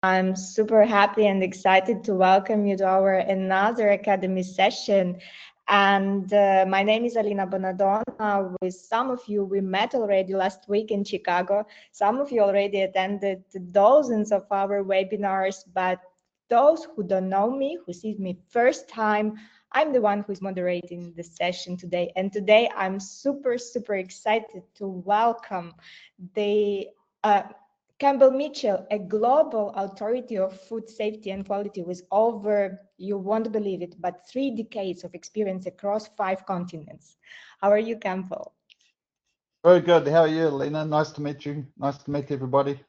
I'm super happy and excited to welcome you to our another Academy session. And my name is Alina Bonadonna. With some of you, we met already last week in Chicago. Some of you already attended dozens of our webinars, but those who don't know me, who see me first time, I'm the one who's moderating the session today. And today I'm super excited to welcome the Campbell Mitchell, a global authority of food safety and quality with over, you won't believe it, but 3 decades of experience across 5 continents. How are you, Campbell? Very good. How are you, Lena? Nice to meet you. Nice to meet everybody.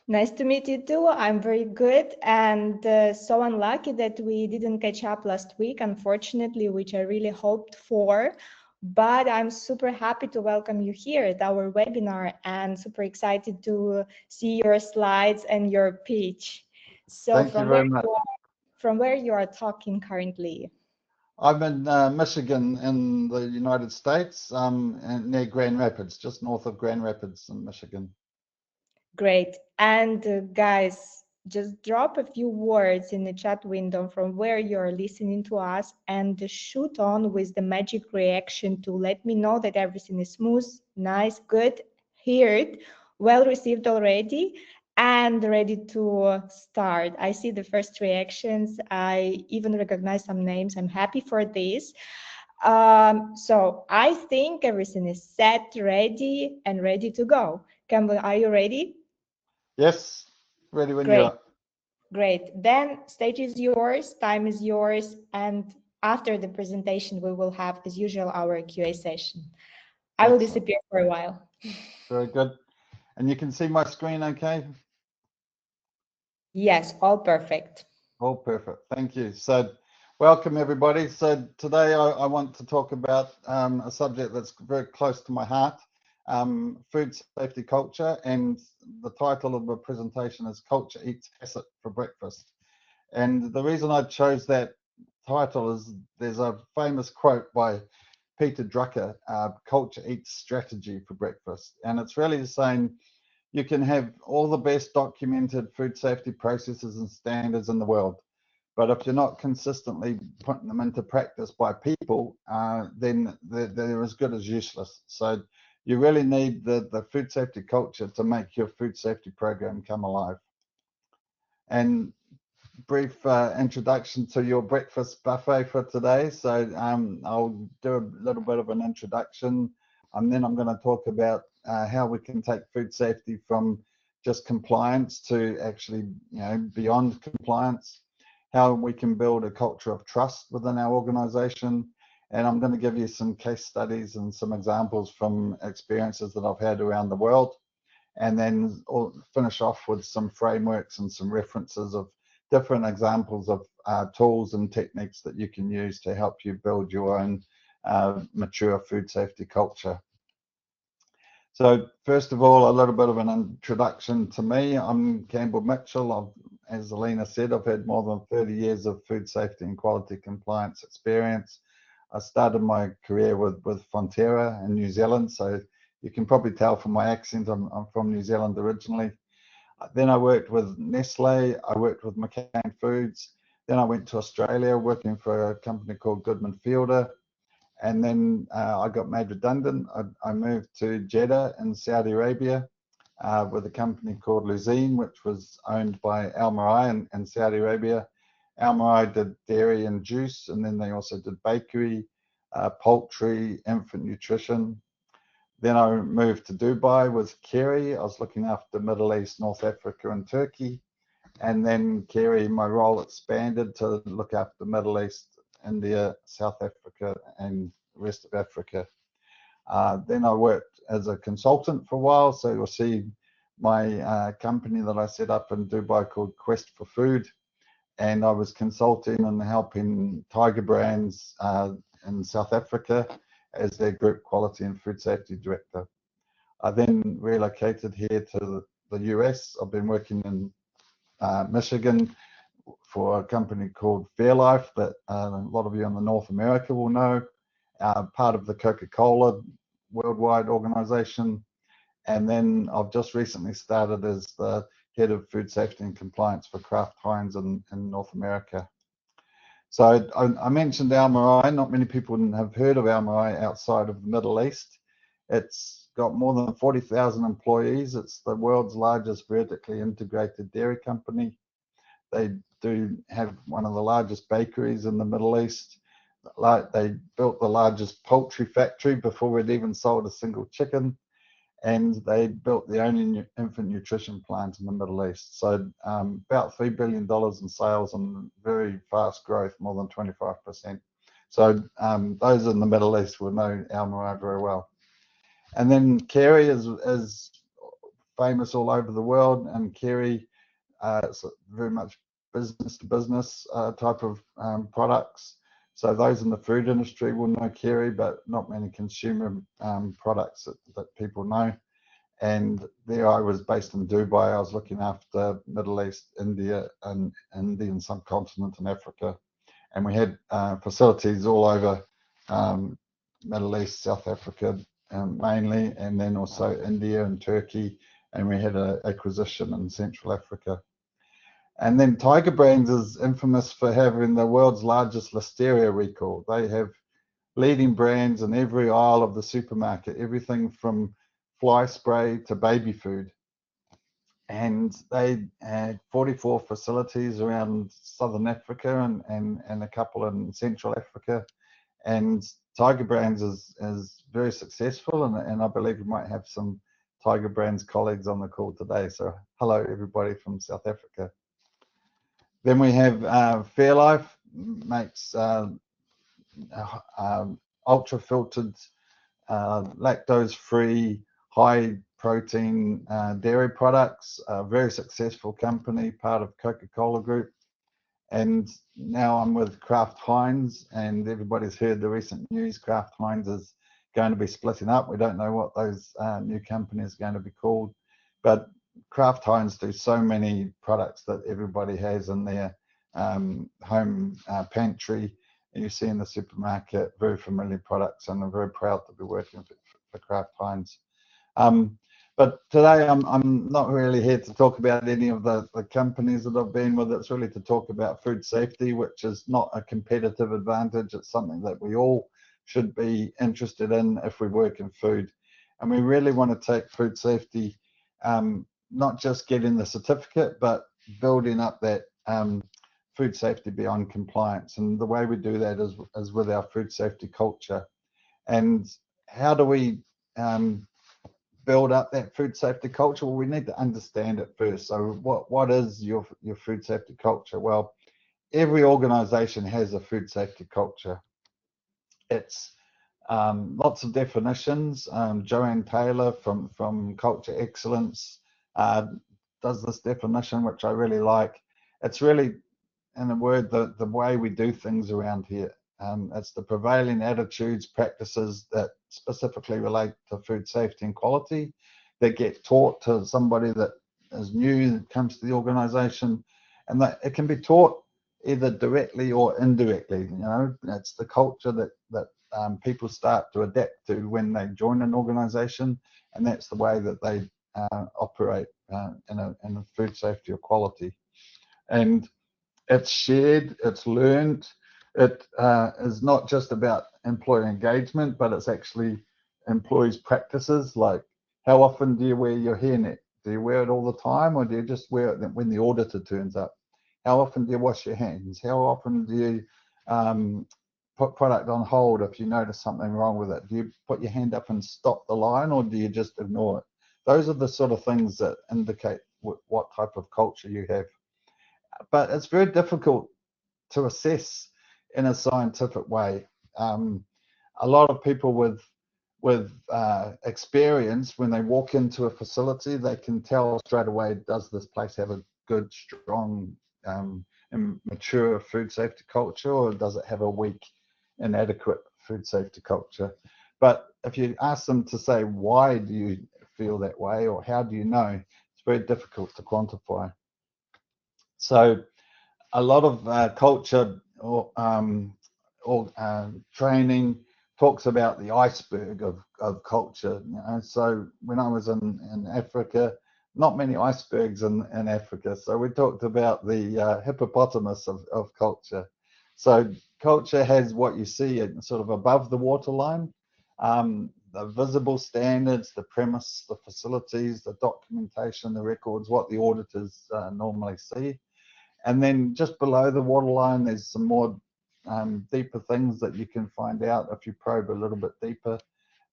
Nice to meet you too. I'm very good, and so unlucky that we didn't catch up last week, unfortunately, which I really hoped for. But I'm super happy to welcome you here at our webinar and super excited to see your slides and your pitch. So Thank you very much. From where you are talking currently? I'm in Michigan in the United States, and near Grand Rapids, just north of Grand Rapids in Michigan. Great. And guys, just drop a few words in the chat window from where you're listening to us and shoot on with the magic reaction to let me know that everything is smooth, nice, good, heard, well received already, and ready to start. I see the first reactions. I even recognize some names. I'm happy for this. So I think everything is set, ready, and ready to go. Campbell, are you ready? Yes, ready when Great. you are. Great. Then stage is yours, time is yours, and after the presentation, we will have, as usual, our QA session. I will disappear for a while. Very good. And you can see my screen okay? Yes, all perfect. All perfect. Thank you. So welcome, everybody. So today I want to talk about a subject that's very close to my heart, food safety culture, and the title of the presentation is Culture Eats HACCP for Breakfast. And the reason I chose that title is there's a famous quote by Peter Drucker, Culture Eats Strategy for Breakfast. And it's really saying you can have all the best documented food safety processes and standards in the world, but if you're not consistently putting them into practice by people, then they're as good as useless. So you really need the food safety culture to make your food safety program come alive. And brief introduction to your breakfast buffet for today. So I'll do a little bit of an introduction, and then I'm going to talk about how we can take food safety from just compliance to actually, beyond compliance, how we can build a culture of trust within our organization. And I'm going to give you some case studies and some examples from experiences that I've had around the world, and then finish off with some frameworks and some references of different examples of tools and techniques that you can use to help you build your own mature food safety culture. So first of all, a little bit of an introduction to me. I'm Campbell Mitchell. As Alina said, I've had more than 30 years of food safety and quality compliance experience. I started my career with Fonterra in New Zealand, so you can probably tell from my accent I'm from New Zealand originally. Then I worked with Nestle, I worked with McCain Foods. Then I went to Australia working for a company called Goodman Fielder. And then I got made redundant. I moved to Jeddah in Saudi Arabia with a company called Luzine, which was owned by Almarai in Saudi Arabia. Almarai did dairy and juice, and then they also did bakery, poultry, infant nutrition. Then I moved to Dubai with Kerry. I was looking after Middle East, North Africa, and Turkey. And then Kerry, my role expanded to look after Middle East, India, South Africa, and the rest of Africa. Then I worked as a consultant for a while. So you'll see my company that I set up in Dubai called Quest for Food. And I was consulting and helping Tiger Brands in South Africa as their group quality and food safety director. I then relocated here to the US. I've been working in Michigan for a company called Fairlife that a lot of you in the North America will know, part of the Coca-Cola worldwide organization. And then I've just recently started as the head of food safety and compliance for Kraft, Heinz in North America. So I mentioned AIBI. Not many people have heard of AIBI outside of the Middle East. It's got more than 40,000 employees. It's the world's largest vertically integrated dairy company. They do have one of the largest bakeries in the Middle East. Like, they built the largest poultry factory before we'd even sold a single chicken, and they built the only infant nutrition plant in the Middle East. So about $3 billion in sales and very fast growth, more than 25%. So those in the Middle East will know AIBI very well. And then Kerry is famous all over the world, and Kerry it's very much business to business type of products. So those in the food industry will know Kerry, but not many consumer products that people know. And there I was based in Dubai. I was looking after Middle East, India, and Indian subcontinent and Africa. And we had facilities all over Middle East, South Africa mainly, and then also India and Turkey. And we had an acquisition in Central Africa. And then Tiger Brands is infamous for having the world's largest listeria recall. They have leading brands in every aisle of the supermarket, everything from fly spray to baby food. And they had 44 facilities around Southern Africa and a couple in Central Africa. And Tiger Brands is very successful, and I believe we might have some Tiger Brands colleagues on the call today. So hello everybody from South Africa. Then we have Fairlife, makes ultra filtered, lactose free, high protein dairy products. A very successful company, part of Coca-Cola Group. And now I'm with Kraft Heinz, and everybody's heard the recent news. Kraft Heinz is going to be splitting up. We don't know what those new companies are going to be called, but Kraft Heinz do so many products that everybody has in their home pantry. You see in the supermarket, very familiar products, and I'm very proud to be working for Kraft Heinz. But today I'm not really here to talk about any of the companies that I've been with. It's really to talk about food safety, which is not a competitive advantage. It's something that we all should be interested in if we work in food. And we really want to take food safety, not just getting the certificate, but building up that food safety beyond compliance. And the way we do that is with our food safety culture. And how do we build up that food safety culture? Well, we need to understand it first. So what is your food safety culture? Well, every organization has a food safety culture. It's lots of definitions. Joanne Taylor from Culture Excellence does this definition, which I really like. It's really, in a word, the way we do things around here. It's the prevailing attitudes, practices that specifically relate to food safety and quality that get taught to somebody that is new that comes to the organization, and that it can be taught either directly or indirectly. You know, it's the culture that people start to adapt to when they join an organization, and that's the way that they operate in a food safety or quality. And it's shared, it's learned. It is not just about employee engagement, but it's actually employees' practices. Like, how often do you wear your hairnet? Do you wear it all the time, or do you just wear it when the auditor turns up? How often do you wash your hands? How often do you put product on hold if you notice something wrong with it? Do you put your hand up and stop the line, or do you just ignore it? Those are the sort of things that indicate what type of culture you have. But it's very difficult to assess in a scientific way. A lot of people with experience, when they walk into a facility, they can tell straight away, does this place have a good, strong, and mature food safety culture, or does it have a weak, inadequate food safety culture? But if you ask them to say, why do you feel that way, or how do you know, it's very difficult to quantify. So a lot of culture or training talks about the iceberg of culture. You know? So when I was in Africa, not many icebergs in Africa. So we talked about the hippopotamus of culture. So culture has what you see sort of above the waterline, the visible standards, the premise, the facilities, the documentation, the records, what the auditors normally see. And then just below the waterline, there's some more deeper things that you can find out if you probe a little bit deeper.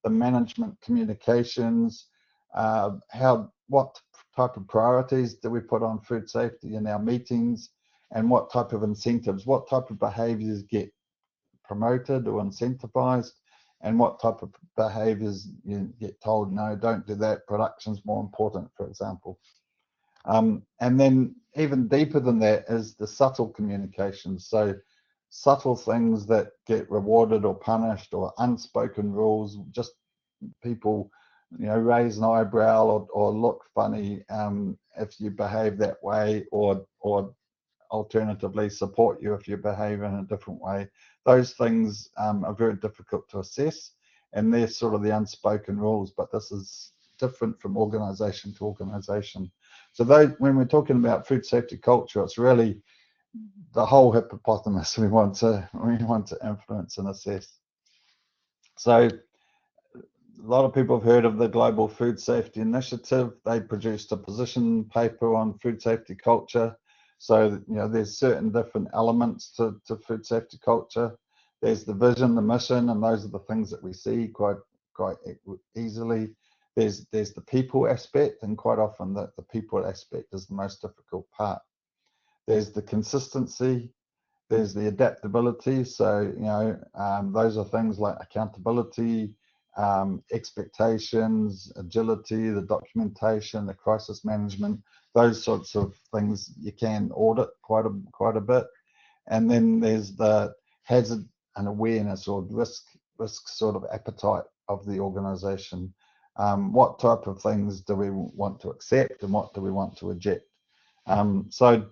The management communications, what type of priorities do we put on food safety in our meetings, and what type of incentives, what type of behaviours get promoted or incentivized, and what type of behaviours you get told, no, don't do that, production's more important, for example. And then even deeper than that is the subtle communications. So subtle things that get rewarded or punished, or unspoken rules, just people, raise an eyebrow or look funny if you behave that way, or alternatively support you if you behave in a different way. Those things are very difficult to assess, and they're sort of the unspoken rules, but this is different from organisation to organisation. So when we're talking about food safety culture, it's really the whole hippopotamus we want to influence and assess. So a lot of people have heard of the Global Food Safety Initiative. They produced a position paper on food safety culture. So, there's certain different elements to food safety culture. There's the vision, the mission, and those are the things that we see quite easily. There's the people aspect, and quite often the people aspect is the most difficult part. There's the consistency. There's the adaptability. So, those are things like accountability, expectations, agility, the documentation, the crisis management, those sorts of things you can audit quite a bit. And then there's the hazard and awareness, or risk sort of appetite of the organisation. What type of things do we want to accept, and what do we want to reject? So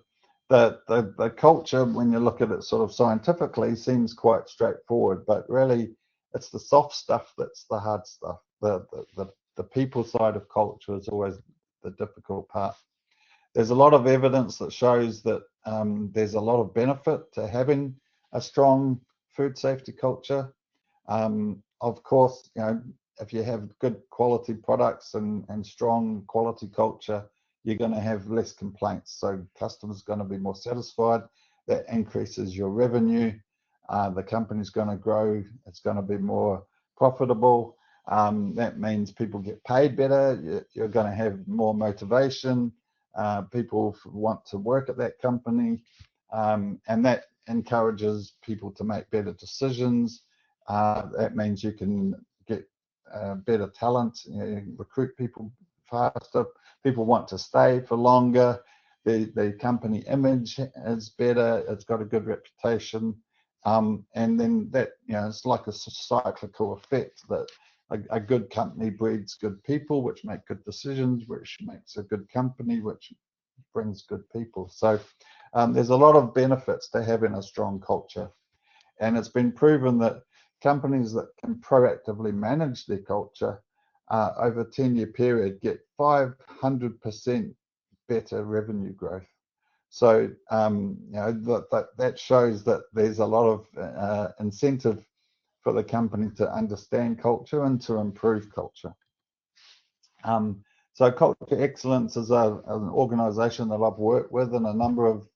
the culture, when you look at it sort of scientifically, seems quite straightforward, but really it's the soft stuff that's the hard stuff. The people side of culture is always the difficult part. There's a lot of evidence that shows that there's a lot of benefit to having a strong food safety culture. Of course, if you have good quality products and strong quality culture, you're going to have less complaints. So customers are going to be more satisfied. That increases your revenue. The company's going to grow. It's going to be more profitable. That means people get paid better. You're going to have more motivation. People want to work at that company, and that encourages people to make better decisions. That means you can get better talent, recruit people faster. People want to stay for longer. The company image is better. It's got a good reputation. And then that, it's like a cyclical effect that a good company breeds good people, which make good decisions, which makes a good company, which brings good people. So there's a lot of benefits to having a strong culture. And it's been proven that companies that can proactively manage their culture over a 10-year period get 500% better revenue growth. So that shows that there's a lot of incentive for the company to understand culture and to improve culture. So Culture Excellence is an organisation that I've worked with in a number of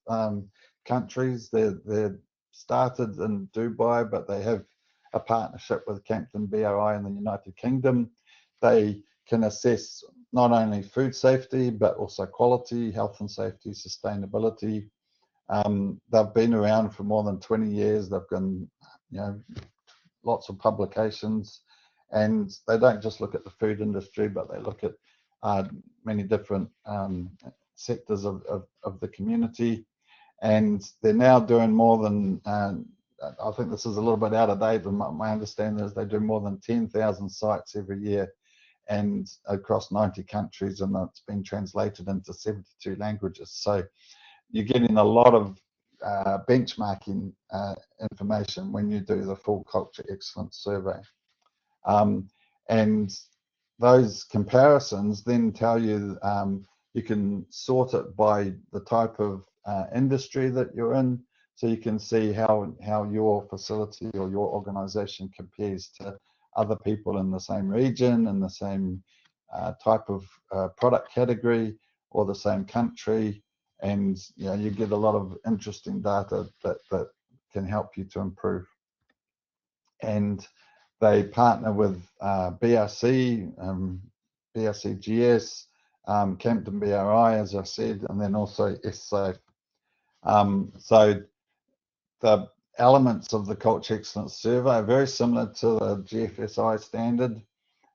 countries. They're started in Dubai, but they have a partnership with Campbell BRI in the United Kingdom. They can assess not only food safety, but also quality, health and safety, sustainability. They've been around for more than 20 years. They've done, lots of publications, and they don't just look at the food industry, but they look at many different sectors of the community. And they're now doing more than, I think this is a little bit out of date, but my understanding is they do more than 10,000 sites every year, and across 90 countries, and it's been translated into 72 languages. So you're getting a lot of benchmarking information when you do the full Culture Excellence survey. And those comparisons then tell you You can sort it by the type of industry that you're in, so you can see how your facility or your organization compares to other people in the same region, in the same type of product category, or the same country. And you get a lot of interesting data that can help you to improve. And they partner with BRC, BRCGS, Campbell BRI, as I said, and then also SAFE. So the elements of the Culture Excellence Survey are very similar to the GFSI standard.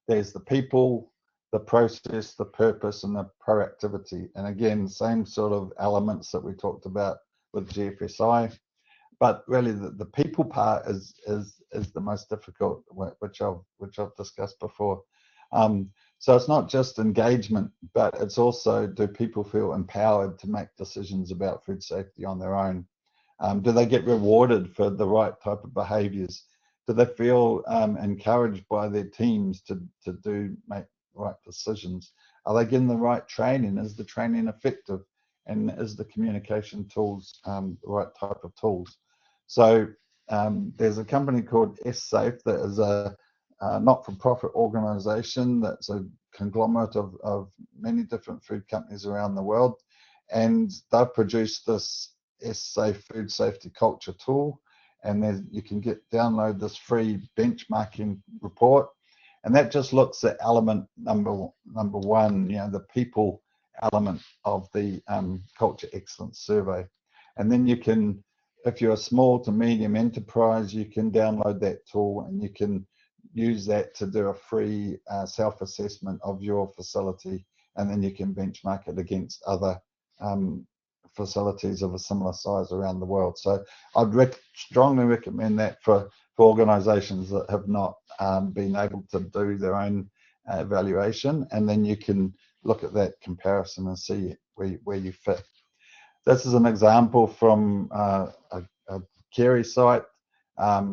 There's the people, the process, the purpose, and the proactivity. And again, same sort of elements that we talked about with GFSI. But really, the people part is the most difficult, which I've discussed before. So it's not just engagement, but it's also, do people feel empowered to make decisions about food safety on their own? Do they get rewarded for the right type of behaviours? Do they feel encouraged by their teams to make right decisions? Are they getting the right training? Is the training effective? And is the communication tools the right type of tools? So there's a company called SAFE that is a not-for-profit organisation that's a conglomerate of many different food companies around the world, and they've produced this SAFE food safety culture tool, and then you can download this free benchmarking report, and that just looks at element number one, the people element of the Culture Excellence Survey. And then you can, if you're a small to medium enterprise, you can download that tool and you can use that to do a free self-assessment of your facility, and then you can benchmark it against other facilities of a similar size around the world. So I'd strongly recommend that for organizations that have not been able to do their own evaluation, and then you can look at that comparison and see where you fit. This is an example from a Kerry site.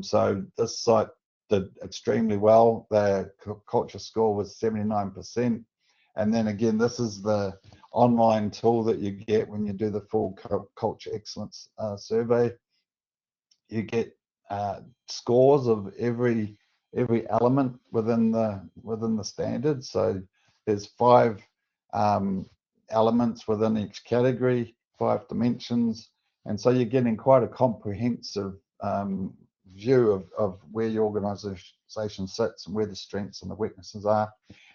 So this site did extremely well. Their culture score was 79%. And then again, this is the online tool that you get when you do the full Culture Excellence survey. You get scores of every element within the standard. So there's 5 elements within each category, 5 dimensions, and so you're getting quite a comprehensive view of where your organisation sits and where the strengths and the weaknesses are.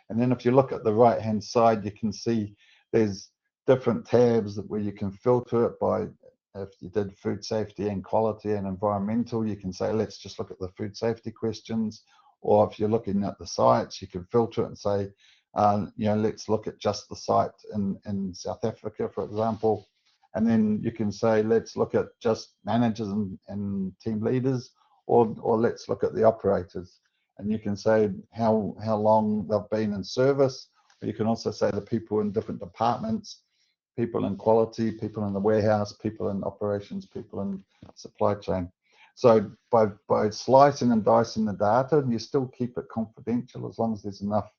And then if you look at the right hand side, you can see there's different tabs where you can filter it by, if you did food safety and quality and environmental, you can say, let's just look at the food safety questions. Or if you're looking at the sites, you can filter it and say, let's look at just the site in South Africa, for example. And then you can say, let's look at just managers and team leaders, or let's look at the operators. And you can say how long they've been in service. Or you can also say the people in different departments, people in quality, people in the warehouse, people in operations, people in supply chain. So by slicing and dicing the data, you still keep it confidential as long as there's enough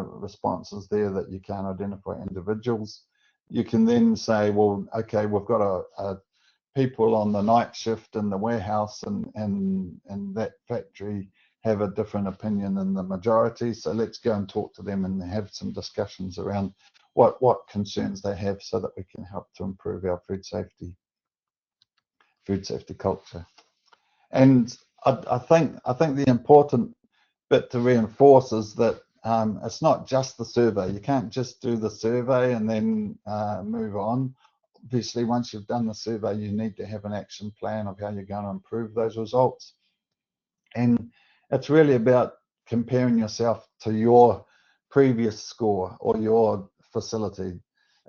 responses there that you can identify individuals. You can then say, well, okay, we've got a people on the night shift in the warehouse and that factory have a different opinion than the majority. So let's go and talk to them and have some discussions around what concerns they have, so that we can help to improve our food safety culture. And I think the important bit to reinforce is that it's not just the survey. You can't just do the survey and then move on. Obviously, once you've done the survey, you need to have an action plan of how you're going to improve those results. And it's really about comparing yourself to your previous score or your facility.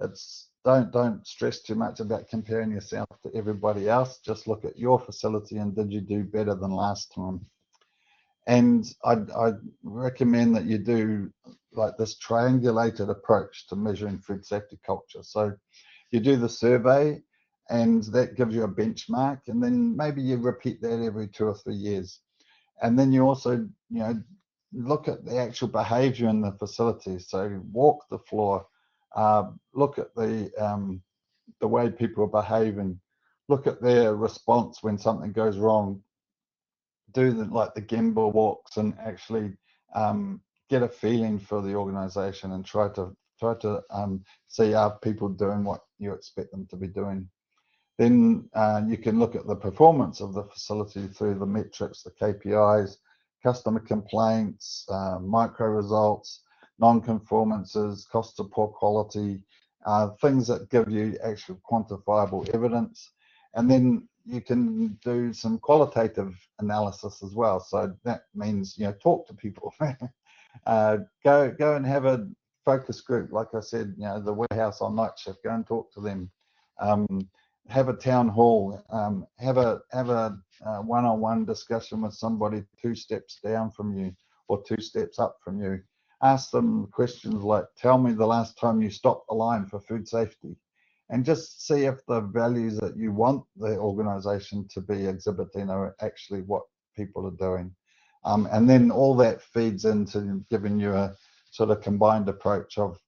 It's don't stress too much about comparing yourself to everybody else. Just look at your facility and did you do better than last time? And I'd recommend that you do like this triangulated approach to measuring food safety culture. So you do the survey, and that gives you a benchmark, and then maybe you repeat that every 2 or 3 years. And then you also, look at the actual behavior in the facility. So walk the floor, look at the way people are behaving, look at their response when something goes wrong, do like the Campbell walks and actually get a feeling for the organization and try to see are people doing what you expect them to be doing. Then you can look at the performance of the facility through the metrics, the KPIs, customer complaints, micro results, non-conformances, cost of poor quality, things that give you actual quantifiable evidence. And then you can do some qualitative analysis as well. So that means, talk to people. Go and have a focus group. Like I said, the warehouse on night shift, go and talk to them. Have a town hall, have a one-on-one discussion with somebody 2 steps down from you or 2 steps up from you. Ask them questions like, tell me the last time you stopped the line for food safety, and just see if the values that you want the organization to be exhibiting are actually what people are doing. And then all that feeds into giving you a sort of combined approach of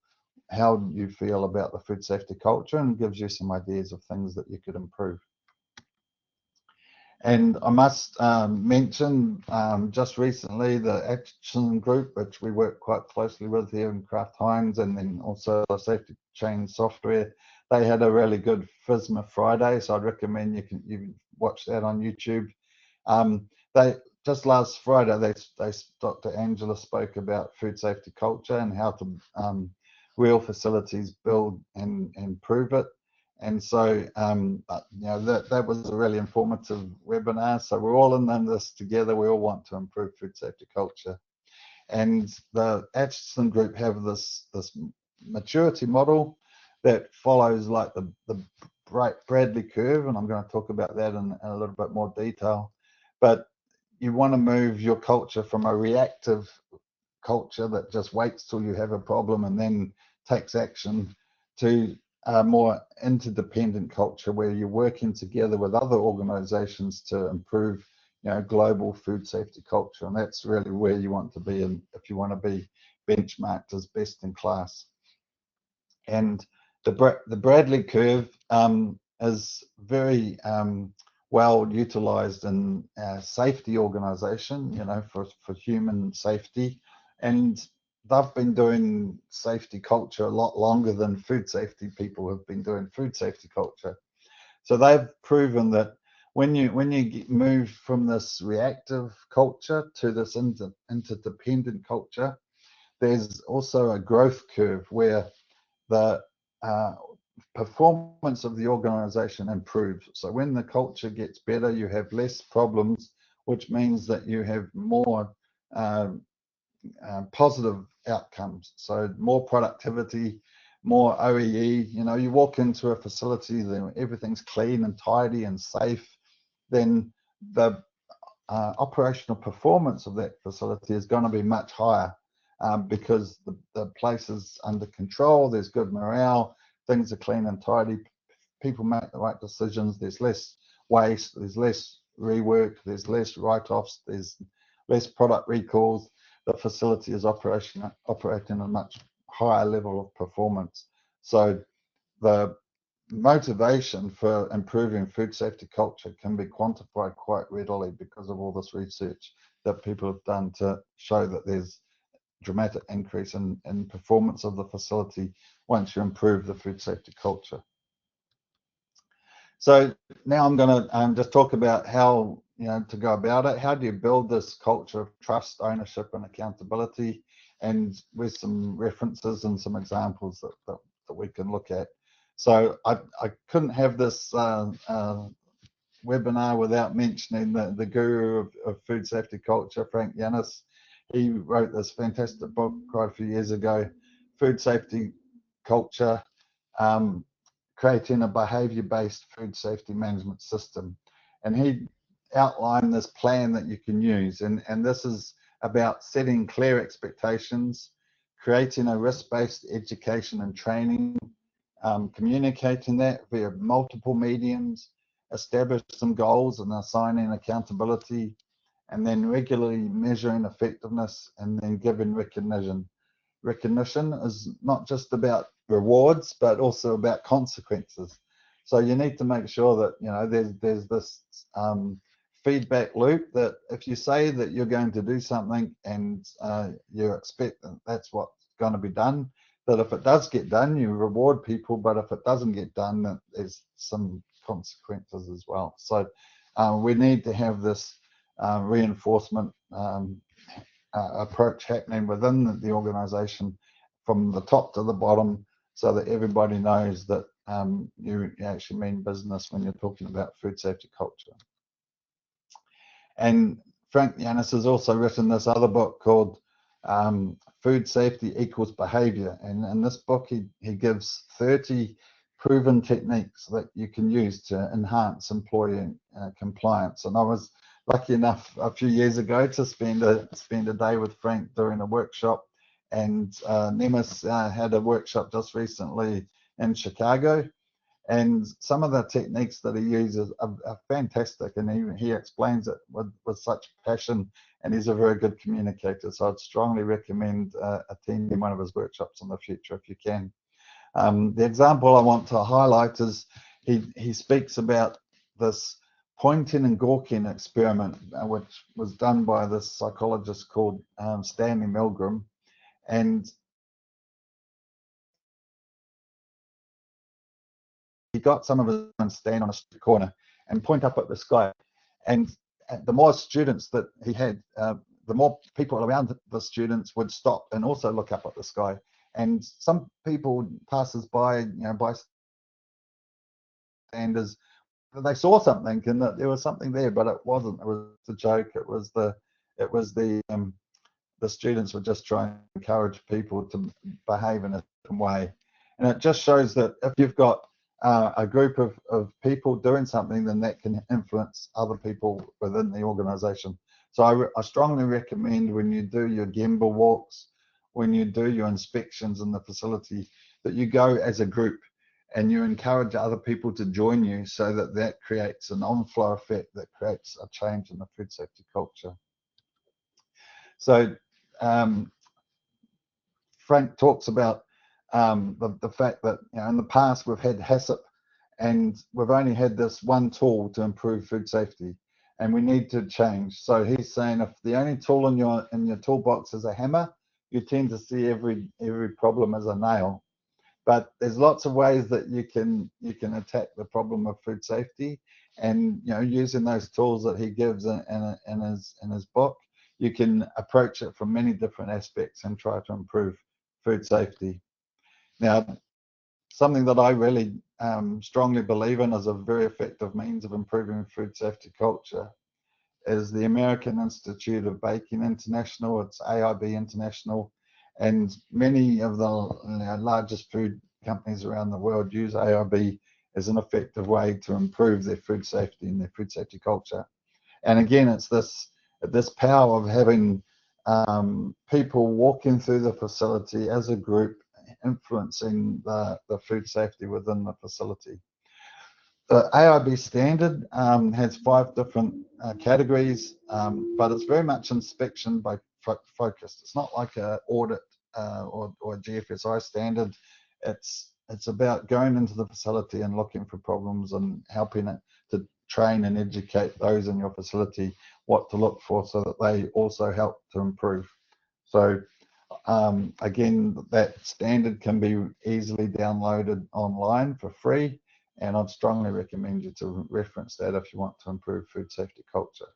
how you feel about the food safety culture, and gives you some ideas of things that you could improve. And I must mention just recently the action group, which we work quite closely with here in Kraft Heinz, and then also the safety chain software. They had a really good FSMA Friday, so I'd recommend you watch that on YouTube. They just last Friday, Dr. Angela spoke about food safety culture and how to real facilities build and improve it. And so, that was a really informative webinar. So we're all in this together. We all want to improve food safety culture. And the Atchison group have this maturity model that follows like the Bradley curve, and I'm going to talk about that in a little bit more detail. But you want to move your culture from a reactive culture that just waits till you have a problem and then takes action to a more interdependent culture where you're working together with other organizations to improve global food safety culture. And that's really where you want to be if you want to be benchmarked as best in class. And the Bradley curve is very well utilized in a safety organization, for human safety. And they've been doing safety culture a lot longer than food safety people have been doing food safety culture. So they've proven that when you move from this reactive culture to this interdependent culture, there's also a growth curve where the performance of the organization improves. So when the culture gets better, you have less problems, which means that you have more positive outcomes. So more productivity, more OEE. You walk into a facility, then everything's clean and tidy and safe, then the operational performance of that facility is going to be much higher because the place is under control, there's good morale, things are clean and tidy, people make the right decisions, there's less waste, there's less rework, there's less write-offs, there's less product recalls. The facility is operating a much higher level of performance. So the motivation for improving food safety culture can be quantified quite readily because of all this research that people have done to show that there's dramatic increase in performance of the facility once you improve the food safety culture. So now I'm going to just talk about how to go about it. How do you build this culture of trust, ownership, and accountability? And with some references and some examples that we can look at. So I couldn't have this webinar without mentioning the guru of food safety culture, Frank Yanis. He wrote this fantastic book quite a few years ago, Food Safety Culture, Creating a Behavior-Based Food Safety Management System. And he outlined this plan that you can use. And this is about setting clear expectations, creating a risk-based education and training, communicating that via multiple mediums, establish some goals and assigning accountability, and then regularly measuring effectiveness, and then giving recognition. Recognition is not just about rewards, but also about consequences. So you need to make sure that, you know, there's this feedback loop, that if you say that you're going to do something and you expect that that's what's going to be done, that if it does get done, you reward people, but if it doesn't get done, there's some consequences as well. So we need to have this reinforcement approach happening within the organization from the top to the bottom, so that everybody knows that you actually mean business when you're talking about food safety culture. And Frank Yanis has also written this other book called Food Safety Equals Behavior. And in this book, he gives 30 proven techniques that you can use to enhance employee compliance. And I was lucky enough a few years ago to spend a day with Frank during a workshop. And Nemis had a workshop just recently in Chicago. And some of the techniques that he uses are fantastic, and he explains it with such passion, and he's a very good communicator. So I'd strongly recommend attending one of his workshops in the future if you can. The example I want to highlight is he speaks about this pointing and gawking experiment, which was done by this psychologist called Stanley Milgram. And he got some of his students stand on a street corner and point up at the sky. And the more students that he had, the more people around the students would stop and also look up at the sky. And some people, passers-by, you know, bystanders, they saw something, and that there was something there, but it wasn't. It was a joke. It was the students were just trying to encourage people to behave in a certain way. And it just shows that if you've got a group of people doing something, then that can influence other people within the organization. So I strongly recommend, when you do your Gemba walks, when you do your inspections in the facility, that you go as a group and you encourage other people to join you, so that creates an on-flow effect that creates a change in the food safety culture. So Frank talks about the fact that, you know, in the past we've had HACCP, and we've only had this one tool to improve food safety, and we need to change. So he's saying, if the only tool in your toolbox is a hammer, you tend to see every problem as a nail. But there's lots of ways that you can attack the problem of food safety, and, you know, using those tools that he gives in his book, you can approach it from many different aspects and try to improve food safety. Now, something that I really strongly believe in as a very effective means of improving food safety culture is the American Institute of Baking International. It's AIB International, and many of the largest food companies around the world use AIB as an effective way to improve their food safety and their food safety culture. And again, it's this power of having people walking through the facility as a group, influencing the food safety within the facility. The AIB standard has 5 different categories, but it's very much inspection by focused. It's not like an audit or a GFSI standard. It's about going into the facility and looking for problems and helping it to train and educate those in your facility what to look for, so that they also help to improve. So again, that standard can be easily downloaded online for free, and I'd strongly recommend you to reference that if you want to improve food safety culture.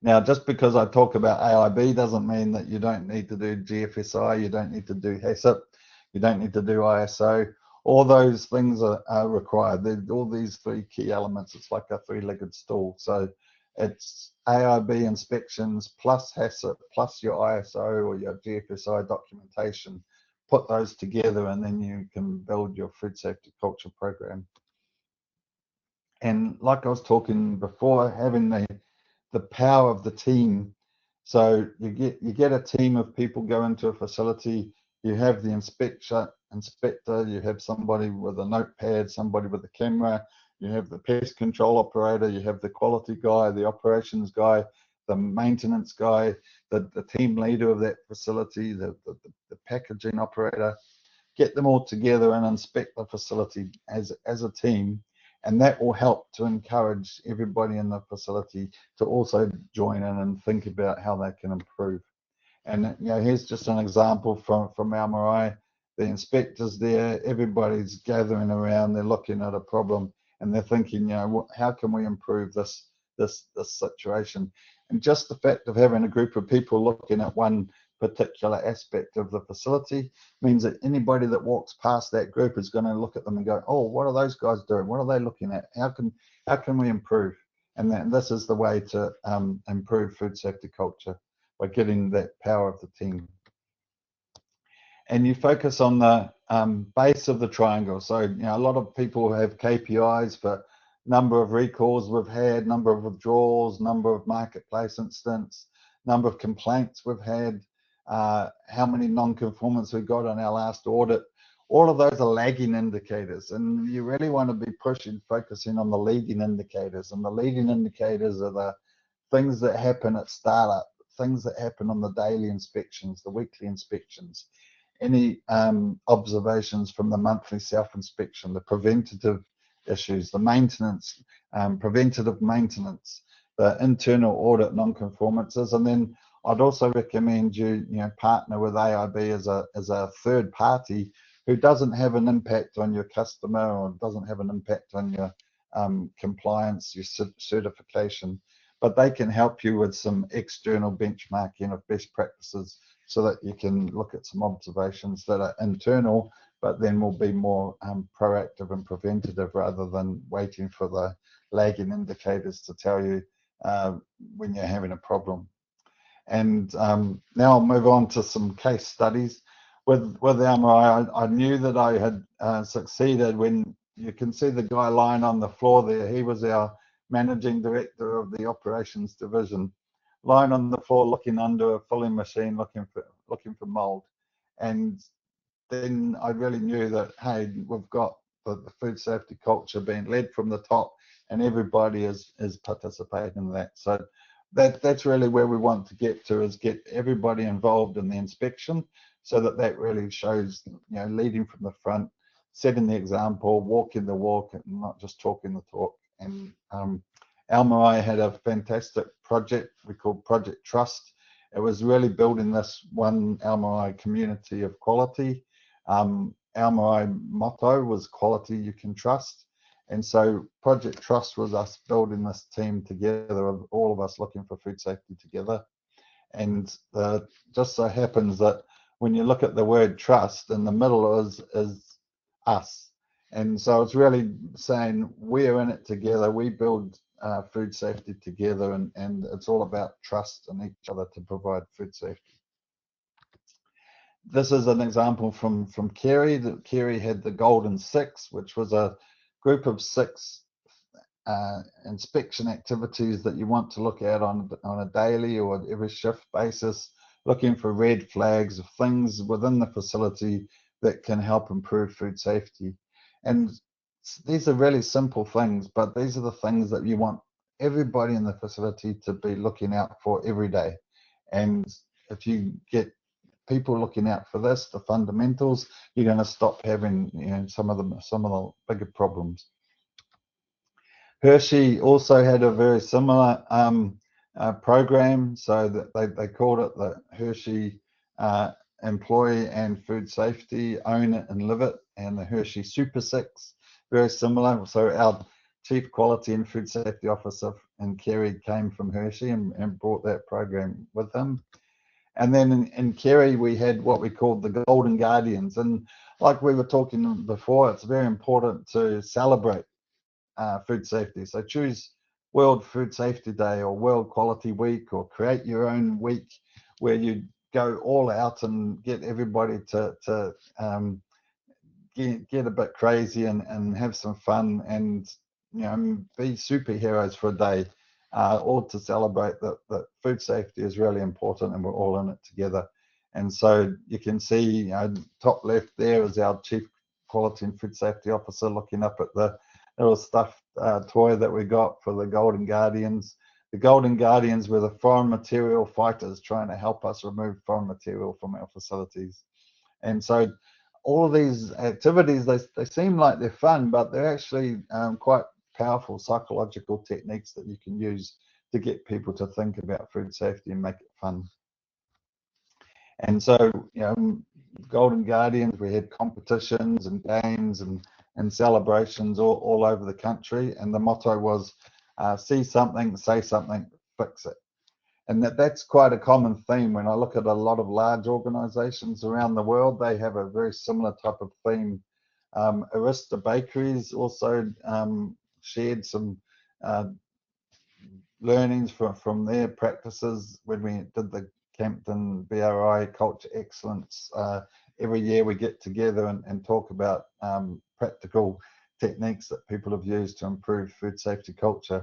Now, just because I talk about AIB doesn't mean that you don't need to do GFSI, you don't need to do HACCP, you don't need to do ISO. All those things are required. All these 3 key elements, it's like a 3-legged stool. So it's AIB inspections plus HACCP plus your ISO or your GFSI documentation. Put those together, and then you can build your food safety culture program. And like I was talking before, having the power of the team. So you get a team of people go into a facility. You have the inspector, you have somebody with a notepad, somebody with a camera, you have the pest control operator, you have the quality guy, the operations guy, the maintenance guy, the team leader of that facility, the packaging operator, get them all together and inspect the facility as a team, and that will help to encourage everybody in the facility to also join in and think about how they can improve. And here's just an example from our marae. The inspectors there, everybody's gathering around, they're looking at a problem and they're thinking, how can we improve this situation? And just the fact of having a group of people looking at one particular aspect of the facility means that anybody that walks past that group is going to look at them and go, oh, what are those guys doing? What are they looking at? How can we improve? And this is the way to improve food safety culture, by getting that power of the team. And you focus on the base of the triangle. So, a lot of people have KPIs for number of recalls we've had, number of withdrawals, number of marketplace incidents, number of complaints we've had, how many non-conformance we got on our last audit. All of those are lagging indicators, and you really want to be focusing on the leading indicators. And the leading indicators are the things that happen at startup, things that happen on the daily inspections, the weekly inspections, any observations from the monthly self-inspection, the preventative issues, the maintenance, preventative maintenance, the internal audit non-conformances. And then I'd also recommend you partner with AIB as a third party who doesn't have an impact on your customer or doesn't have an impact on your compliance, your certification, but they can help you with some external benchmarking of best practices so that you can look at some observations that are internal, but then will be more proactive and preventative rather than waiting for the lagging indicators to tell you when you're having a problem. And now I'll move on to some case studies. With our marae, I knew that I had succeeded when you can see the guy lying on the floor there. He was our managing director of the operations division, lying on the floor looking under a filling machine looking for mold. And then I really knew that, hey, we've got the food safety culture being led from the top and everybody is participating in that. So that's really where we want to get to, is get everybody involved in the inspection, so that really shows, leading from the front, setting the example, walking the walk and not just talking the talk. And our marae had a fantastic project we called Project Trust. It was really building this one our marae community of quality. Our marae motto was quality you can trust. And so Project Trust was us building this team together, of all of us looking for food safety together. And just so happens that when you look at the word trust, in the middle is us. And so it's really saying we're in it together, we build food safety together, and it's all about trust in each other to provide food safety. This is an example from Kerry. Kerry had the Golden Six, which was a group of 6 inspection activities that you want to look at on a daily or every shift basis, looking for red flags of things within the facility that can help improve food safety. And these are really simple things, but these are the things that you want everybody in the facility to be looking out for every day. And if you get people looking out for this, the fundamentals, you're going to stop having some of the bigger problems. Hershey also had a very similar program, so that they called it the Hershey Employee and Food Safety, Own It and Live It, and the Hershey Super Six, very similar. So our Chief Quality and Food Safety Officer in Kerry came from Hershey and brought that program with him. And then in Kerry, we had what we called the Golden Guardians. And like we were talking before, it's very important to celebrate food safety. So choose World Food Safety Day or World Quality Week, or create your own week where you go all out and get everybody to get a bit crazy and have some fun, and be superheroes for a day, all to celebrate that food safety is really important and we're all in it together. And so you can see, top left there is our Chief Quality and Food Safety Officer looking up at the little stuffed toy that we got for the Golden Guardians. The Golden Guardians were the foreign material fighters trying to help us remove foreign material from our facilities. And so all of these activities, they seem like they're fun, but they're actually quite powerful psychological techniques that you can use to get people to think about food safety and make it fun. And so, you know, Golden Guardians, we had competitions and games and celebrations all over the country. And the motto was, see something, say something, fix it. And that's quite a common theme. When I look at a lot of large organizations around the world, they have a very similar type of theme. Arista Bakeries also shared some learnings from their practices when we did the Campton BRI Culture Excellence. Every year we get together and talk about practical techniques that people have used to improve food safety culture.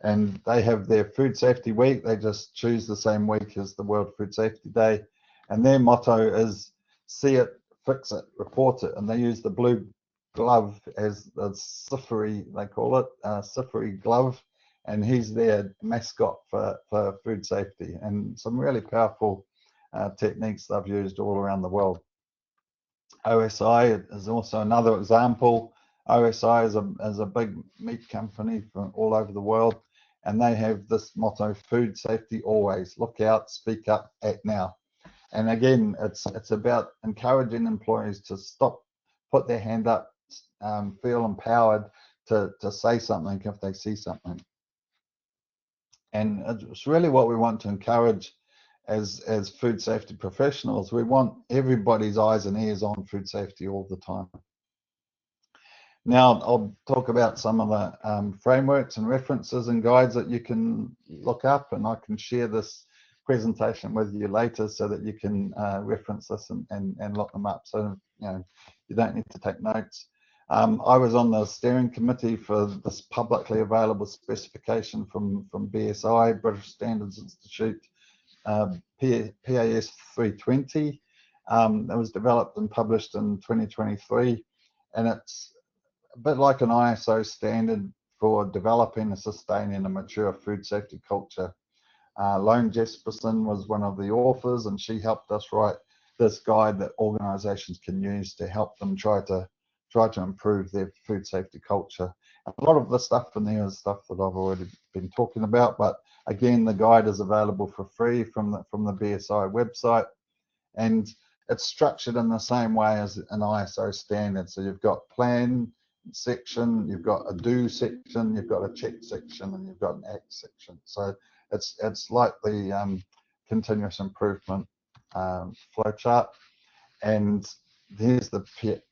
And they have their Food Safety Week. They just choose the same week as the World Food Safety Day. And their motto is, see it, fix it, report it. And they use the blue glove as the Sifri, they call it, Sifri glove. And he's their mascot for food safety. And some really powerful techniques they've used all around the world. OSI is also another example. OSI is a big meat company from all over the world, and they have this motto: food safety always, look out, speak up, act now. And again, it's about encouraging employees to put their hand up, feel empowered to say something if they see something. And it's really what we want to encourage as food safety professionals. We want everybody's eyes and ears on food safety all the time. Now, I'll talk about some of the frameworks and references and guides that you can look up, and I can share this presentation with you later so that you can reference this and look them up. So, you know, you don't need to take notes. I was on the steering committee for this publicly available specification from BSI, British Standards Institute, PAS 320. It was developed and published in 2023, and it's a bit like an ISO standard for developing and sustaining a mature food safety culture. Lone Jesperson was one of the authors, and she helped us write this guide that organizations can use to help them try to improve their food safety culture. A lot of the stuff in there is stuff that I've already been talking about, but again, the guide is available for free from the BSI website, and it's structured in the same way as an ISO standard. So you've got plan section, you've got a do section, you've got a check section, and you've got an act section. So it's like the continuous improvement flowchart. And here's the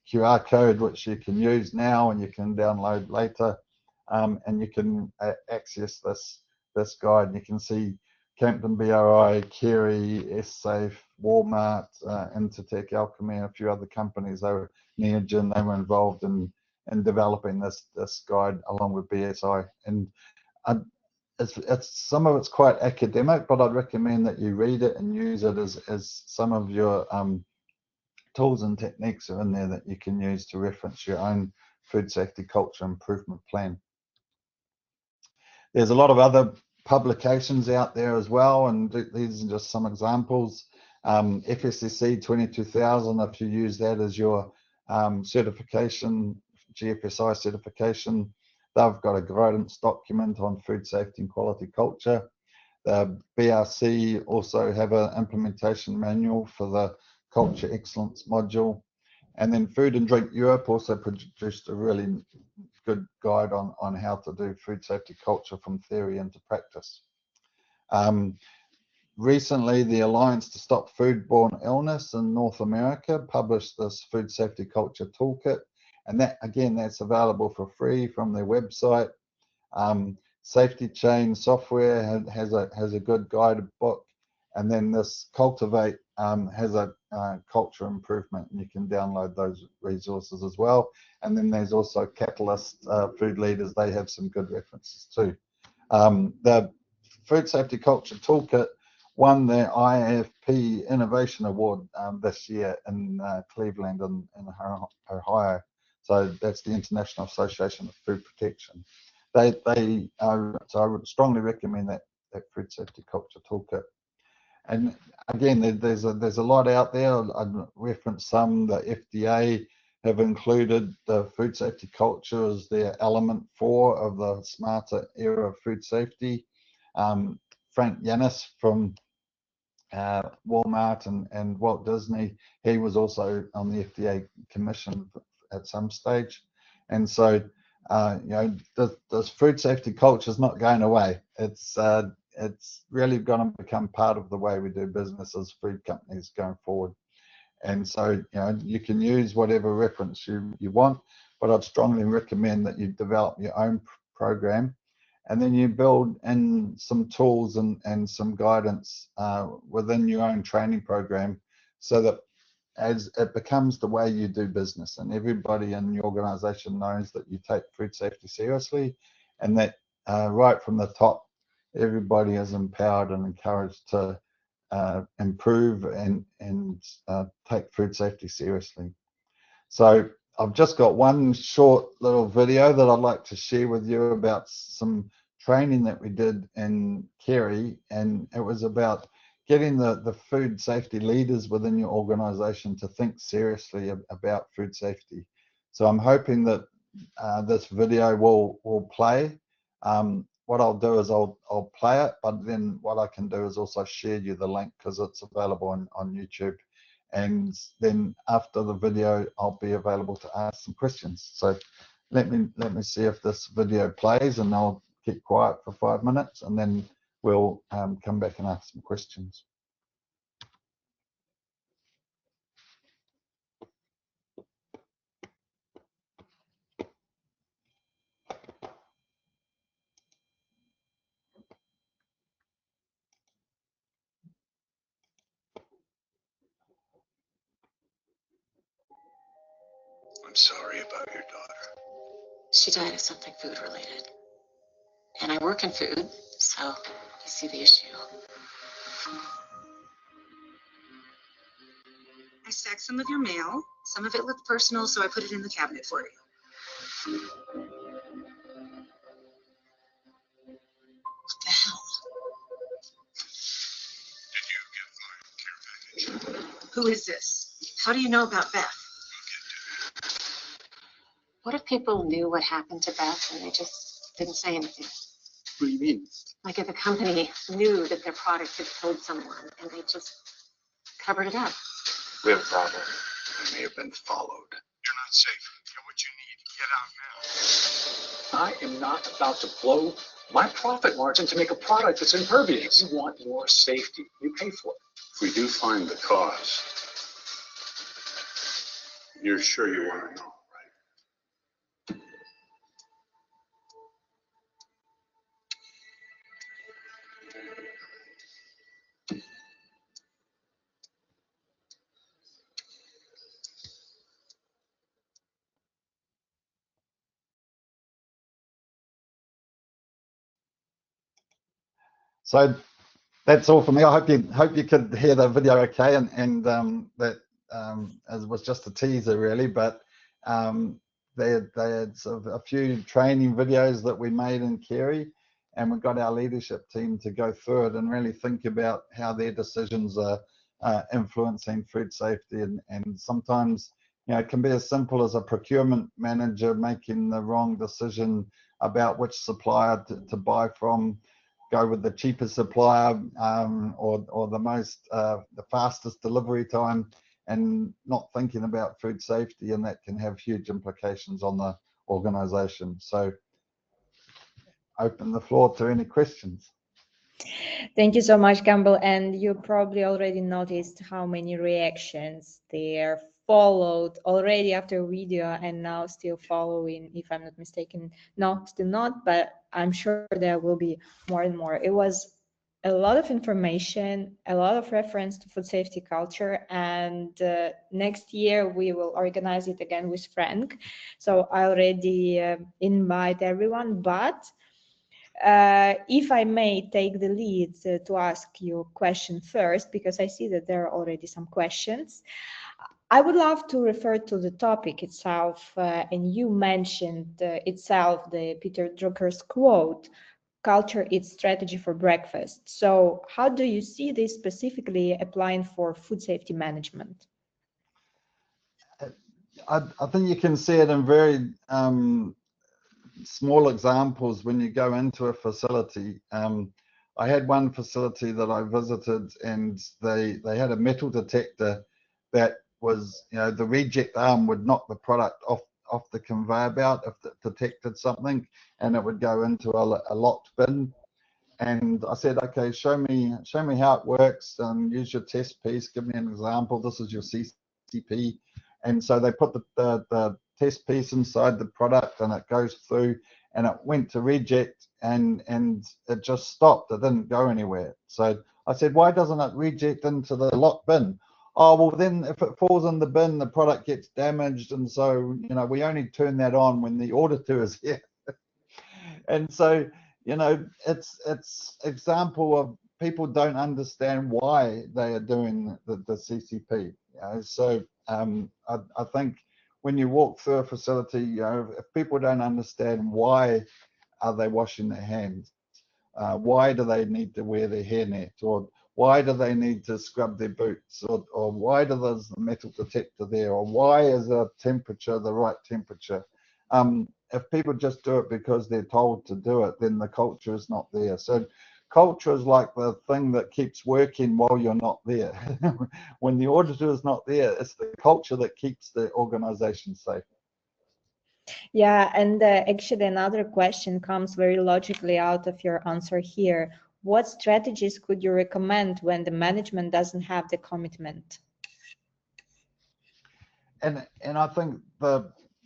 QR code, which you can use now and you can download later, and you can access this guide. And you can see Campton BRI, Kerry, S-Safe, Walmart, Intertech, Alchemy, and a few other companies. They were Neogen. They were involved in developing this guide along with BSI. And some of it's quite academic, but I'd recommend that you read it and use it as some of your tools and techniques are in there that you can use to reference your own food safety culture improvement plan. There's a lot of other publications out there as well, and these are just some examples. FSSC 22000, if you use that as your certification, GFSI certification, they've got a guidance document on food safety and quality culture. The BRC also have an implementation manual for the Culture Excellence module. And then Food and Drink Europe also produced a really good guide on how to do food safety culture from theory into practice. Recently, the Alliance to Stop Foodborne Illness in North America published this food safety culture toolkit. And that, again, that's available for free from their website. Safety Chain Software has a good guided book. And then this Cultivate has a culture improvement, and you can download those resources as well. And then there's also Catalyst Food Leaders. They have some good references too. The Food Safety Culture Toolkit won the IFP Innovation Award this year in Cleveland in Ohio. So that's the International Association of Food Protection. So I would strongly recommend that Food Safety Culture Toolkit. And again, there's a lot out there. I referenced some. The FDA have included the food safety culture as their element 4 of the smarter era of food safety. Frank Yanis from Walmart and Walt Disney, he was also on the FDA commission at some stage. And so, you know, this food safety culture is not going away. It's really going to become part of the way we do business as food companies going forward. And so, you know, you can use whatever reference you want, but I'd strongly recommend that you develop your own program, and then you build in some tools and some guidance within your own training program, so that as it becomes the way you do business, and everybody in your organization knows that you take food safety seriously, and that right from the top, everybody is empowered and encouraged to improve and take food safety seriously. So I've just got one short little video that I'd like to share with you about some training that we did in Kerry, and it was about getting the food safety leaders within your organization to think seriously about food safety. So I'm hoping that this video will play. What I'll do is I'll play it, but then what I can do is also share you the link, because it's available on YouTube. And then after the video, I'll be available to ask some questions. So let me see if this video plays, and I'll keep quiet for 5 minutes, and then we'll come back and ask some questions. I'm sorry about your daughter. She died of something food related. And I work in food, so you see the issue. I stacked some of your mail. Some of it looked personal, so I put it in the cabinet for you. What the hell? Did you get my care package? Who is this? How do you know about Beth? What if people knew what happened to Beth and they just didn't say anything? What do you mean? Like if a company knew that their product had killed someone and they just covered it up. We have a problem. We may have been followed. You're not safe. Get what you need. Get out now. I am not about to blow my profit margin to make a product that's impervious. If you want more safety, you pay for it. If we do find the cause, you're sure you want to know, right? So that's all for me. I hope you could hear the video okay, and that as was just a teaser really, but they had sort of a few training videos that we made in Kerry, and we got our leadership team to go through it and really think about how their decisions are influencing food safety, and sometimes, you know, it can be as simple as a procurement manager making the wrong decision about which supplier to buy from, go with the cheapest supplier, or the fastest delivery time, and not thinking about food safety, and that can have huge implications on the organization. So open the floor to any questions. Thank you so much, Campbell. And you probably already noticed how many reactions there followed already after video, and now still following, if I'm not mistaken. No, still not, but I'm sure there will be more and more. It was a lot of information, a lot of reference to food safety culture, and next year we will organize it again with Frank. So I already invite everyone, but if I may take the lead to ask you a question first, because I see that there are already some questions. I would love to refer to the topic itself, and you mentioned itself the Peter Drucker's quote, culture eats strategy for breakfast. So how do you see this specifically applying for food safety management? I think you can see it in very small examples when you go into a facility. I had one facility that I visited, and they had a metal detector that was, the reject arm would knock the product off the conveyor belt if it detected something, and it would go into a locked bin. And I said, okay, show me how it works. Use your test piece. Give me an example. This is your CCP. And so they put the test piece inside the product, and it goes through, and it went to reject, and it just stopped. It didn't go anywhere. So I said, why doesn't it reject into the locked bin? Oh, well, then if it falls in the bin, the product gets damaged. And so, we only turn that on when the auditor is here. And so, it's example of people don't understand why they are doing the CCP. So I think when you walk through a facility, if people don't understand why are they washing their hands, why do they need to wear their hairnet, or why do they need to scrub their boots, or why there's the metal detector there, or why is the temperature the right temperature? If people just do it because they're told to do it, then the culture is not there. So culture is like the thing that keeps working while you're not there. When the auditor is not there, it's the culture that keeps the organization safe. Yeah, and actually another question comes very logically out of your answer here. What strategies could you recommend when the management doesn't have the commitment? And I think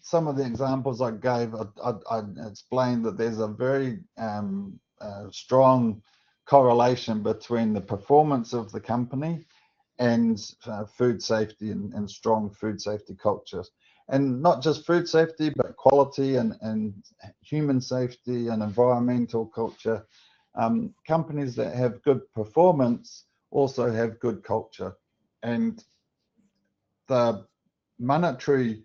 some of the examples I gave, I explained that there's a very strong correlation between the performance of the company and food safety and strong food safety cultures. And not just food safety, but quality and human safety and environmental culture. Companies that have good performance also have good culture. And the monetary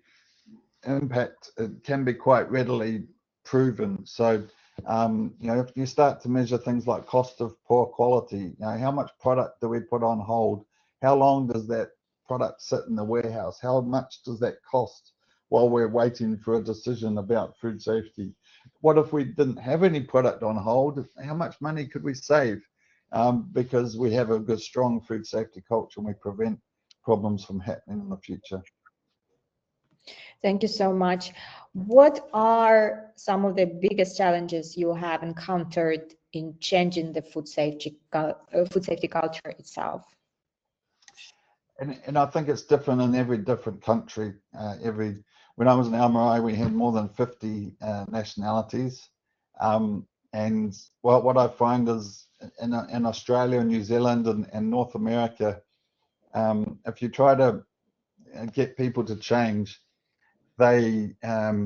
impact, it can be quite readily proven. So, if you start to measure things like cost of poor quality, how much product do we put on hold? How long does that product sit in the warehouse? How much does that cost while we're waiting for a decision about food safety? What if we didn't have any product on hold? How much money could we save? Because we have a good, strong food safety culture, and we prevent problems from happening in the future. Thank you so much. What are some of the biggest challenges you have encountered in changing the food safety culture itself? And I think it's different in every different country. When I was in Almarai, we had more than 50 nationalities. And what I find is in Australia and New Zealand and North America, if you try to get people to change, they are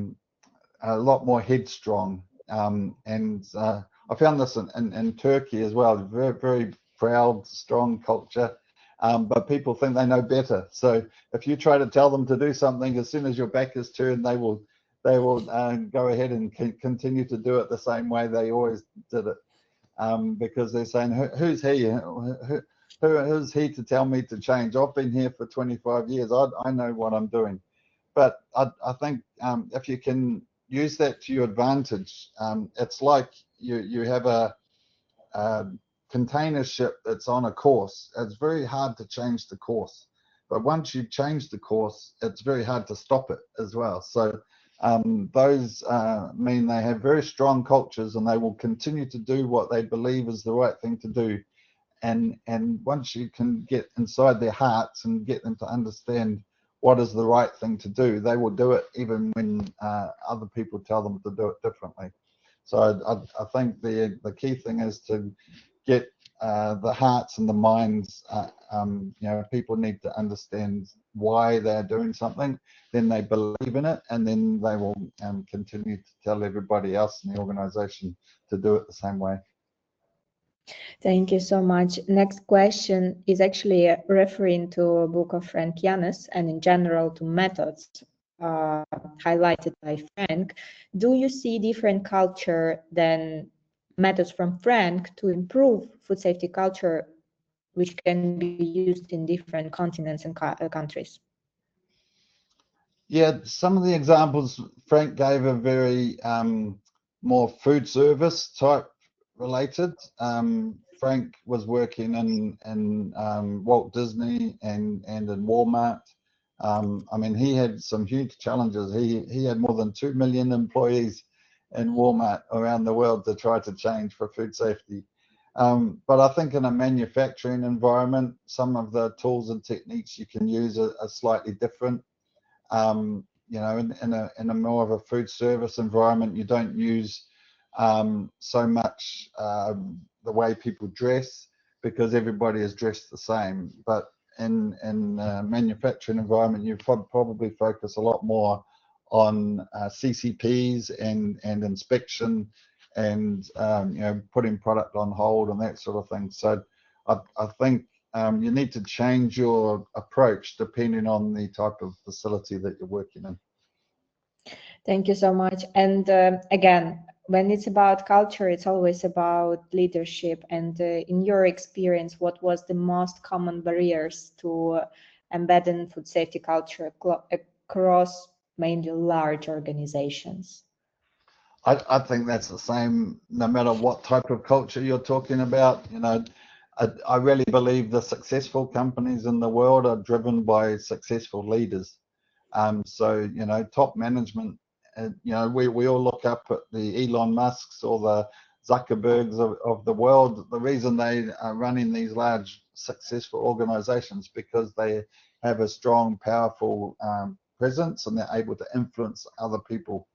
a lot more headstrong. And I found this in Turkey as well. Very, very proud, strong culture. But people think they know better. So if you try to tell them to do something, as soon as your back is turned, they will go ahead and continue to do it the same way they always did it, because they're saying, who's he? Who's he to tell me to change? I've been here for 25 years. I know what I'm doing. But I think if you can use that to your advantage, it's like you have a container ship that's on a course. It's very hard to change the course, but once you change the course, it's very hard to stop it as well. So those mean they have very strong cultures, and they will continue to do what they believe is the right thing to do. And once you can get inside their hearts and get them to understand what is the right thing to do, they will do it even when other people tell them to do it differently. So I think the key thing is to get the hearts and the minds. People need to understand why they're doing something, then they believe in it, and then they will continue to tell everybody else in the organization to do it the same way. Thank you so much. Next question is actually referring to a book of Frank Yanis and in general to methods highlighted by Frank. Do you see different culture than methods from Frank to improve food safety culture, which can be used in different continents and countries? Yeah, some of the examples Frank gave are very more food service type related. Frank was working in Walt Disney and in Walmart. I mean, he had some huge challenges. He had more than 2 million employees in Walmart around the world to try to change for food safety. But I think in a manufacturing environment, some of the tools and techniques you can use are slightly different. You know, in a more of a food service environment, you don't use so much the way people dress, because everybody is dressed the same. But in a manufacturing environment, you probably focus a lot more on CCPs and inspection and you know, putting product on hold and that sort of thing. So I think you need to change your approach depending on the type of facility that you're working in. Thank you so much. And again, when it's about culture, it's always about leadership. And in your experience, what was the most common barriers to embedding food safety culture across mainly large organizations? I think that's the same no matter what type of culture you're talking about. You know, I really believe the successful companies in the world are driven by successful leaders. So, you know, top management, you know, we all look up at the Elon Musks or the Zuckerbergs of the world. The reason they are running these large successful organizations because they have a strong, powerful presence, and they're able to influence other people.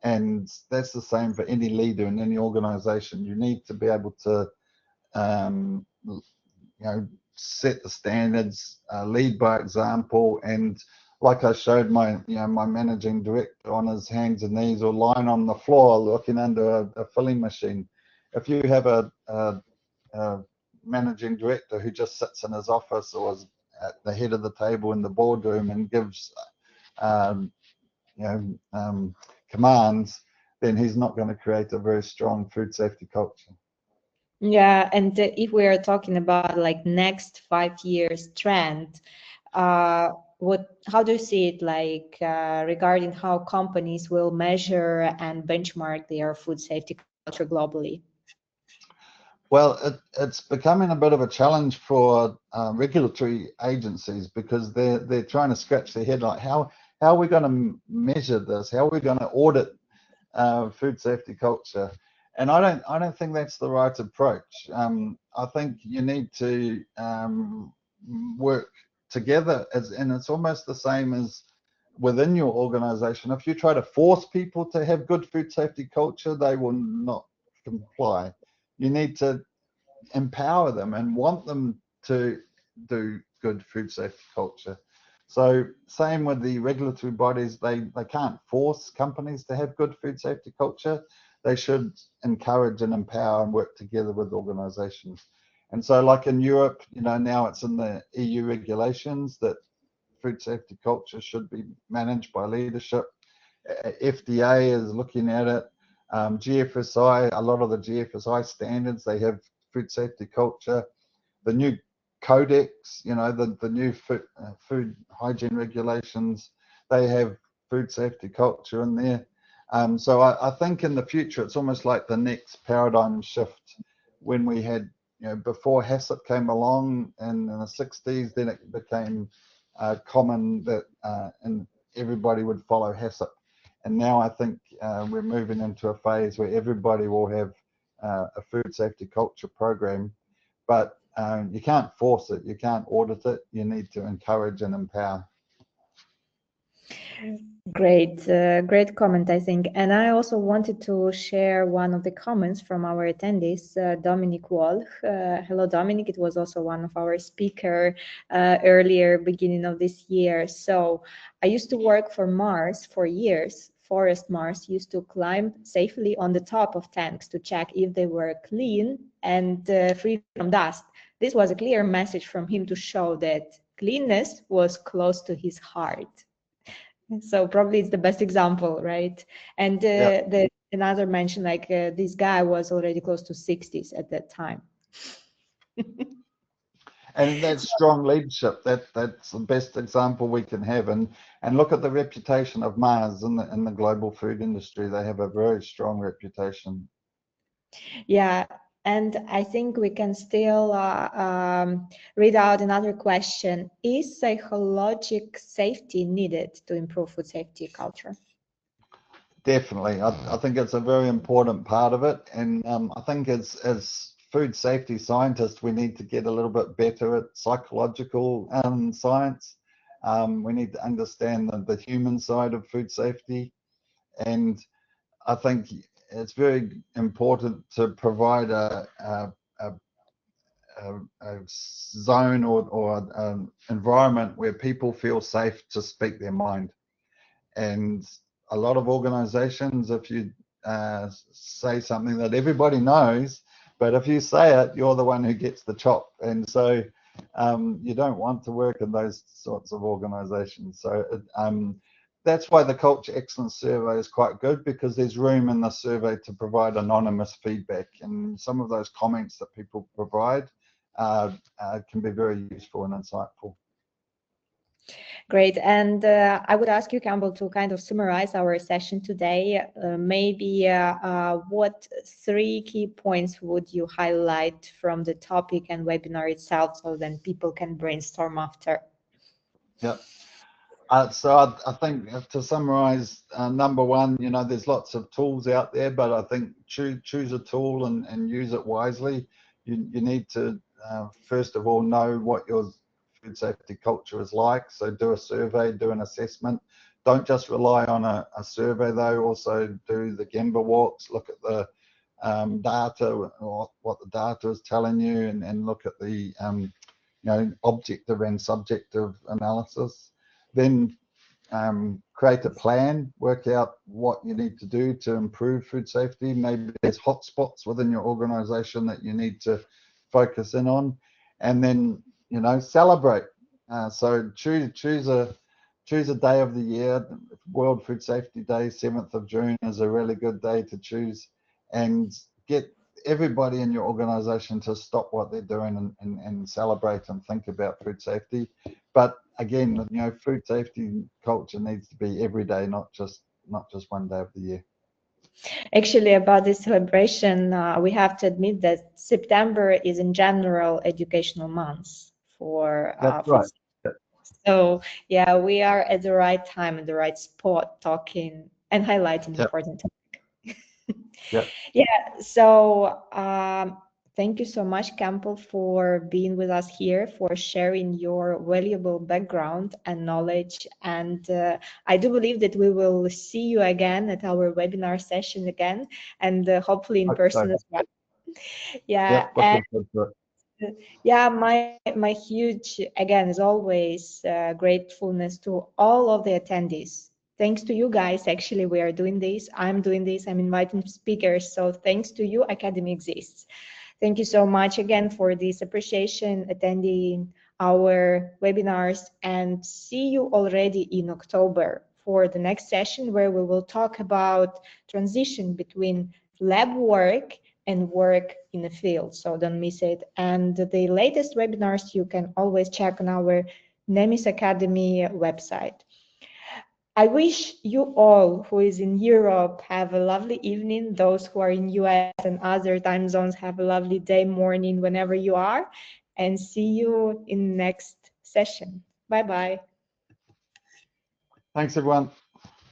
And that's the same for any leader in any organization. You need to be able to you know, set the standards, lead by example, and like I showed my managing director on his hands and knees or lying on the floor looking under a filling machine. If you have a managing director who just sits in his office or is at the head of the table in the boardroom and gives commands, then he's not going to create a very strong food safety culture. Yeah, and if we are talking about like next 5 years trend, how do you see it, like regarding how companies will measure and benchmark their food safety culture globally? Well, it's becoming a bit of a challenge for regulatory agencies, because they're trying to scratch their head like, how are we going to measure this? How are we going to audit food safety culture? And I don't think that's the right approach. I think you need to work together, and it's almost the same as within your organization. If you try to force people to have good food safety culture, they will not comply. You need to empower them and want them to do good food safety culture. So same with the regulatory bodies, they can't force companies to have good food safety culture. They should encourage and empower and work together with organizations. And so like in Europe, you know, now it's in the EU regulations that food safety culture should be managed by leadership. FDA is looking at it. GFSI, a lot of the GFSI standards, they have food safety culture. The new codex, you know, the new food hygiene regulations, they have food safety culture in there. So I think in the future, it's almost like the next paradigm shift. When we had, you know, before HACCP came along in the 60s, then it became common that and everybody would follow HACCP. And now I think we're moving into a phase where everybody will have a food safety culture program, but you can't force it, you can't audit it, you need to encourage and empower. Great, great comment, I think. And I also wanted to share one of the comments from our attendees, Dominic Walch. Hello, Dominic. It was also one of our speaker earlier, beginning of this year. So I used to work for Mars for years. Forest Mars used to climb safely on the top of tanks to check if they were clean and free from dust. This was a clear message from him to show that cleanness was close to his heart. So probably it's the best example, right? And the another mentioned, like this guy was already close to 60s at that time. And that's strong leadership. That's the best example we can have. And look at the reputation of Mars in the global food industry. They have a very strong reputation. Yeah, and I think we can still read out another question. Is psychological safety needed to improve food safety culture? Definitely. I think it's a very important part of it. And I think as food safety scientists, we need to get a little bit better at psychological science. We need to understand the human side of food safety. And I think it's very important to provide a zone or an environment where people feel safe to speak their mind. And a lot of organizations, if you say something that everybody knows, but if you say it, you're the one who gets the chop. And so you don't want to work in those sorts of organizations. So that's why the Culture Excellence Survey is quite good, because there's room in the survey to provide anonymous feedback. And some of those comments that people provide can be very useful and insightful. Great. And I would ask you, Campbell, to kind of summarize our session today. Maybe what 3 key points would you highlight from the topic and webinar itself, so then people can brainstorm after? Yeah. So I think to summarize, number 1, you know, there's lots of tools out there, but I think choose a tool and use it wisely. You need to, first of all, know what your food safety culture is like. So do a survey, do an assessment. Don't just rely on a survey though, also do the Gemba walks, look at the data, or what the data is telling you, and look at the you know, objective and subjective analysis. Then create a plan, work out what you need to do to improve food safety. Maybe there's hotspots within your organization that you need to focus in on, and then, you know, celebrate. So choose a day of the year. World Food Safety Day, 7th of June, is a really good day to choose, and get everybody in your organization to stop what they're doing and celebrate and think about food safety. But again, you know, food safety culture needs to be every day, not just one day of the year. Actually, about this celebration, we have to admit that September is in general educational month for That's food. right. So yeah, we are at the right time and the right spot talking and highlighting Yep. important topic. Yep. Yeah, so thank you so much, Campbell, for being with us here, for sharing your valuable background and knowledge. And I do believe that we will see you again at our webinar session again, and hopefully in person as well. Yeah, Yep, and yeah, my huge, again, as always, gratefulness to all of the attendees. Thanks to you guys, actually, we are doing this. I'm doing this. I'm inviting speakers. So thanks to you, Academy exists. Thank you so much again for this appreciation, attending our webinars, and see you already in October for the next session, where we will talk about transition between lab work and work in the field. So don't miss it. And the latest webinars you can always check on our NEMIS Academy website. I wish you all who is in Europe have a lovely evening. Those who are in US and other time zones have a lovely day, morning, whenever you are. And see you in next session. Bye-bye. Thanks, everyone.